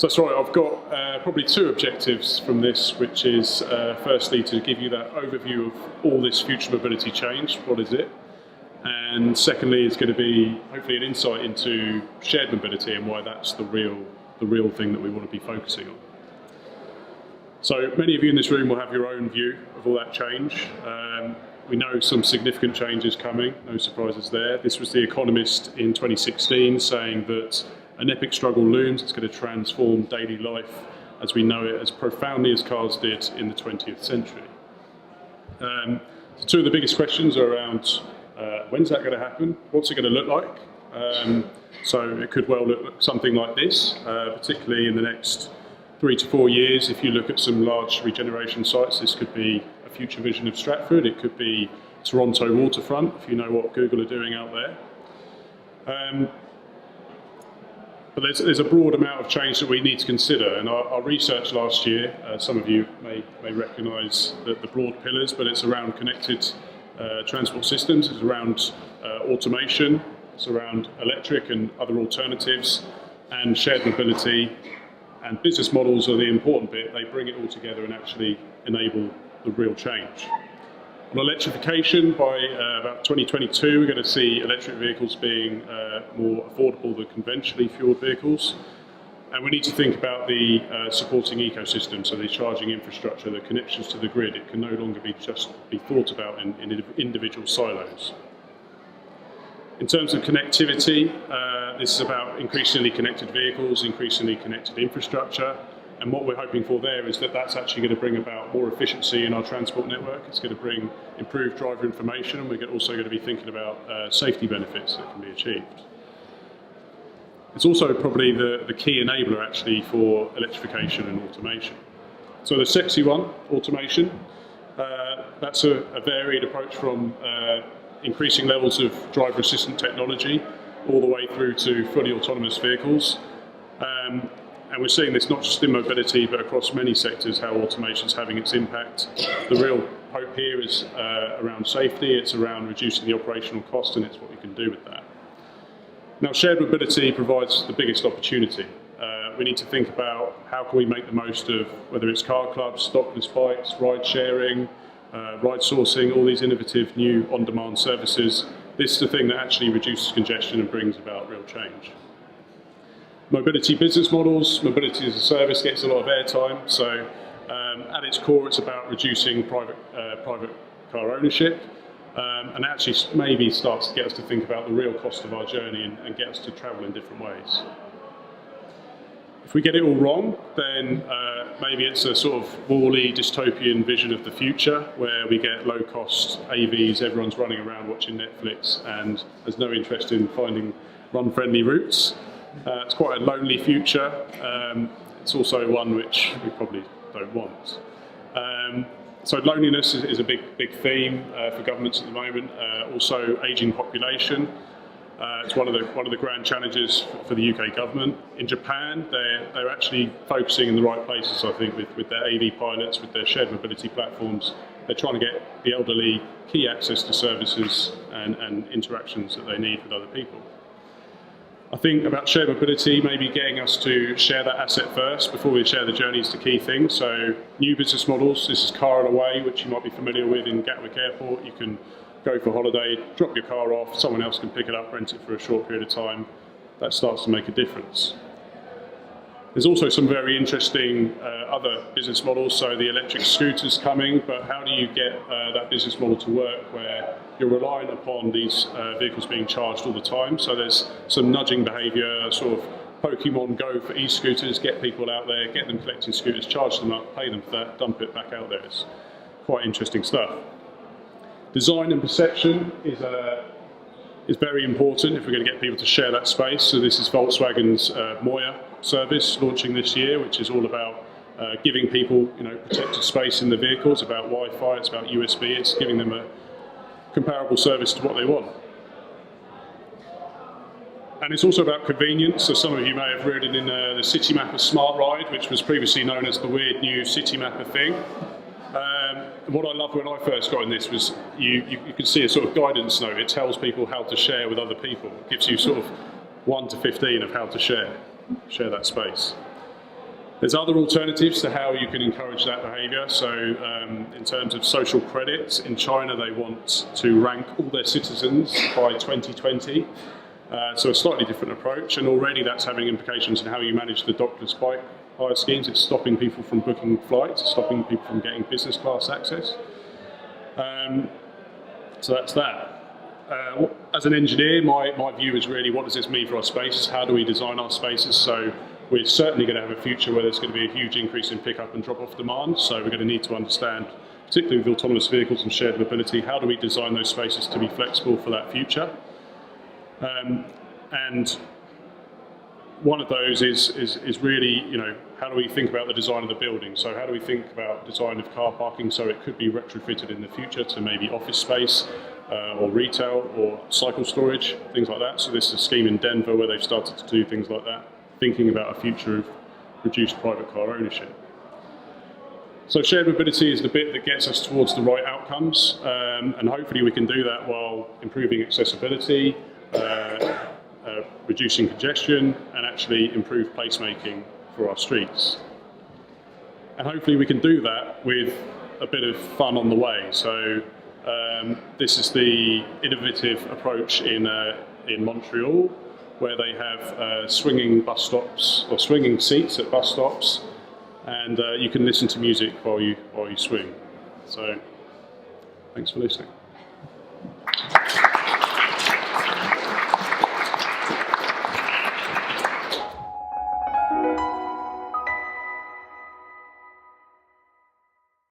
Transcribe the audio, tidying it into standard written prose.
So that's right, I've got probably two objectives from this, which is firstly to give you that overview of all this future mobility change, what is it? And secondly, it's going to be hopefully an insight into shared mobility and why that's the real thing that we want to be focusing on. So many of you in this room will have your own view of all that change. We know some significant changes coming, no surprises there. This was The Economist in 2016 saying that an epic struggle looms. It's going to transform daily life as we know it as profoundly as cars did in the 20th century. So two of the biggest questions are around when's that going to happen? What's it going to look like? So it could well look something like this, particularly in the next 3 to 4 years. If you look at some large regeneration sites, this could be a future vision of Stratford. It could be Toronto waterfront, if you know what Google are doing out there. But there's a broad amount of change that we need to consider, and our research last year, some of you may recognise the broad pillars, but it's around connected transport systems, it's around automation, it's around electric and other alternatives, and shared mobility, and business models are the important bit. They bring it all together and actually enable the real change. On electrification, by about 2022, we're going to see electric vehicles being more affordable than conventionally fueled vehicles. And we need to think about the supporting ecosystem, so the charging infrastructure, the connections to the grid. It can no longer be thought about in individual silos. In terms of connectivity, this is about increasingly connected vehicles, increasingly connected infrastructure. And what we're hoping for there is that that's actually going to bring about more efficiency in our transport network. It's going to bring improved driver information, and we're also going to be thinking about safety benefits that can be achieved. It's also probably the key enabler actually for electrification and automation. So the sexy one, automation, that's a varied approach from increasing levels of driver assistant technology all the way through to fully autonomous vehicles. And we're seeing this not just in mobility, but across many sectors, how automation is having its impact. The real hope here is around safety, it's around reducing the operational cost, and it's what we can do with that. Now, shared mobility provides the biggest opportunity. We need to think about how can we make the most of whether it's car clubs, stockless bikes, ride sharing, ride sourcing, all these innovative new on-demand services. This is the thing that actually reduces congestion and brings about real change. Mobility business models, mobility as a service gets a lot of airtime, so at its core it's about reducing private car ownership, and actually maybe starts to get us to think about the real cost of our journey and get us to travel in different ways. If we get it all wrong, then maybe it's a sort of Wall-E dystopian vision of the future where we get low-cost AVs, everyone's running around watching Netflix and there's no interest in finding run-friendly routes. It's quite a lonely future. It's also one which we probably don't want. So loneliness is a big theme for governments at the moment. Also, ageing population. It's one of the grand challenges for the UK government. In Japan, they're actually focusing in the right places, I think, with their AV pilots, with their shared mobility platforms. They're trying to get the elderly key access to services and interactions that they need with other people. I think about shared mobility, maybe getting us to share that asset first before we share the journey is the key thing. So new business models, this is car on away, which you might be familiar with in Gatwick Airport. You can go for holiday, drop your car off, someone else can pick it up, rent it for a short period of time. That starts to make a difference. There's also some very interesting other business models, so the electric scooters coming, but how do you get that business model to work where you're reliant upon these vehicles being charged all the time? So there's some nudging behaviour, sort of Pokemon Go for e-scooters, get people out there, get them collecting scooters, charge them up, pay them for that, dump it back out there. It's quite interesting stuff. Design and perception is very important if we're going to get people to share that space. So this is Volkswagen's Moya service launching this year, which is all about giving people protected space in the vehicles, about Wi-Fi, it's about USB, it's giving them a comparable service to what they want. And it's also about convenience. So some of you may have ridden in the City Mapper Smart Ride, which was previously known as the weird new City Mapper thing. What I loved when I first got in this was you can see a sort of guidance note. It tells people how to share with other people. It gives you sort of 1 to 15 of how to share that space. There's other alternatives to how you can encourage that behaviour. So in terms of social credits, in China they want to rank all their citizens by 2020. So a slightly different approach, and already that's having implications in how you manage the doctor's bike hire schemes. It's stopping people from booking flights, stopping people from getting business class access. So that's that. As an engineer, my view is really, what does this mean for our spaces? How do we design our spaces? So we're certainly going to have a future where there's going to be a huge increase in pick-up and drop-off demand. So we're going to need to understand, particularly with autonomous vehicles and shared mobility, how do we design those spaces to be flexible for that future? And one of those is really, how do we think about the design of the building? So how do we think about design of car parking so it could be retrofitted in the future to maybe office space or retail or cycle storage, things like that. So this is a scheme in Denver where they've started to do things like that, thinking about a future of reduced private car ownership. So shared mobility is the bit that gets us towards the right outcomes, and hopefully we can do that while improving accessibility, reducing congestion, and actually improve placemaking for our streets. And hopefully we can do that with a bit of fun on the way. So this is the innovative approach in Montreal, where they have swinging bus stops, or swinging seats at bus stops, and you can listen to music while you swing. So thanks for listening.